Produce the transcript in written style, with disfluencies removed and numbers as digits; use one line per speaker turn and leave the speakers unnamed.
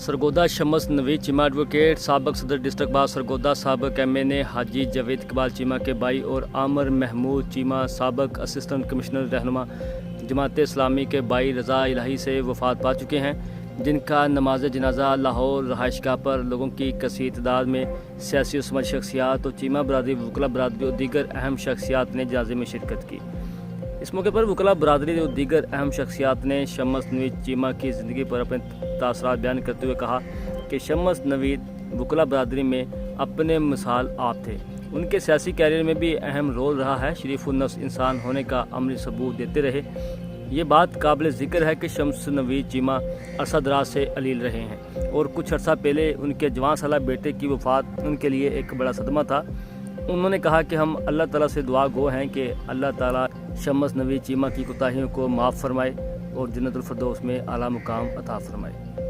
Sargodha Shams Naveed Cheema advocate साबक सदर district bar Sargodha साबक MA ने हाजी जावेद इकबाल चीमा के भाई और आमर महमूद चीमा साबक असिस्टेंट कमिश्नर रहनुमा जमात इस्लामी के भाई रज़ा इलाही से वफ़ात पा चुके हैं, जिनका नमाज जनाजा लाहौर रहायशगाह पर लोगों की कसीर तादाद में सियासी और समाजी शख्सियात और चीमा बरादरी वकला बरादरी और दीगर अहम शख्सियात ने जनाजे में शिरकत की। इस मौके पर वकला बरादरी और दीगर अहम शख्सियात ने शम्स नवीद चीमा की ज़िंदगी पर अपने तासरात बयान करते हुए कहा कि शम्स नवीद वकला बरादरी में अपने मिसाल आप थे। उनके सियासी कैरियर में भी अहम रोल रहा है। शरीफुन्नफ्स इंसान होने का अमली सबूत देते रहे। ये बात काबिल ज़िक्र है कि शम्स नवीद चीमा अरसा दराज से अलील रहे हैं और कुछ अर्सा पहले उनके जवान साला बेटे की वफ़ात उनके लिए एक बड़ा सदमा था। उन्होंने कहा कि हम अल्लाह ताला से दुआ गो हैं कि अल्लाह ताला शम्स नवीद चीमा की कोताहियों को माफ़ फरमाए और जन्नतुल फिरदौस में आला मुकाम अता फरमाए।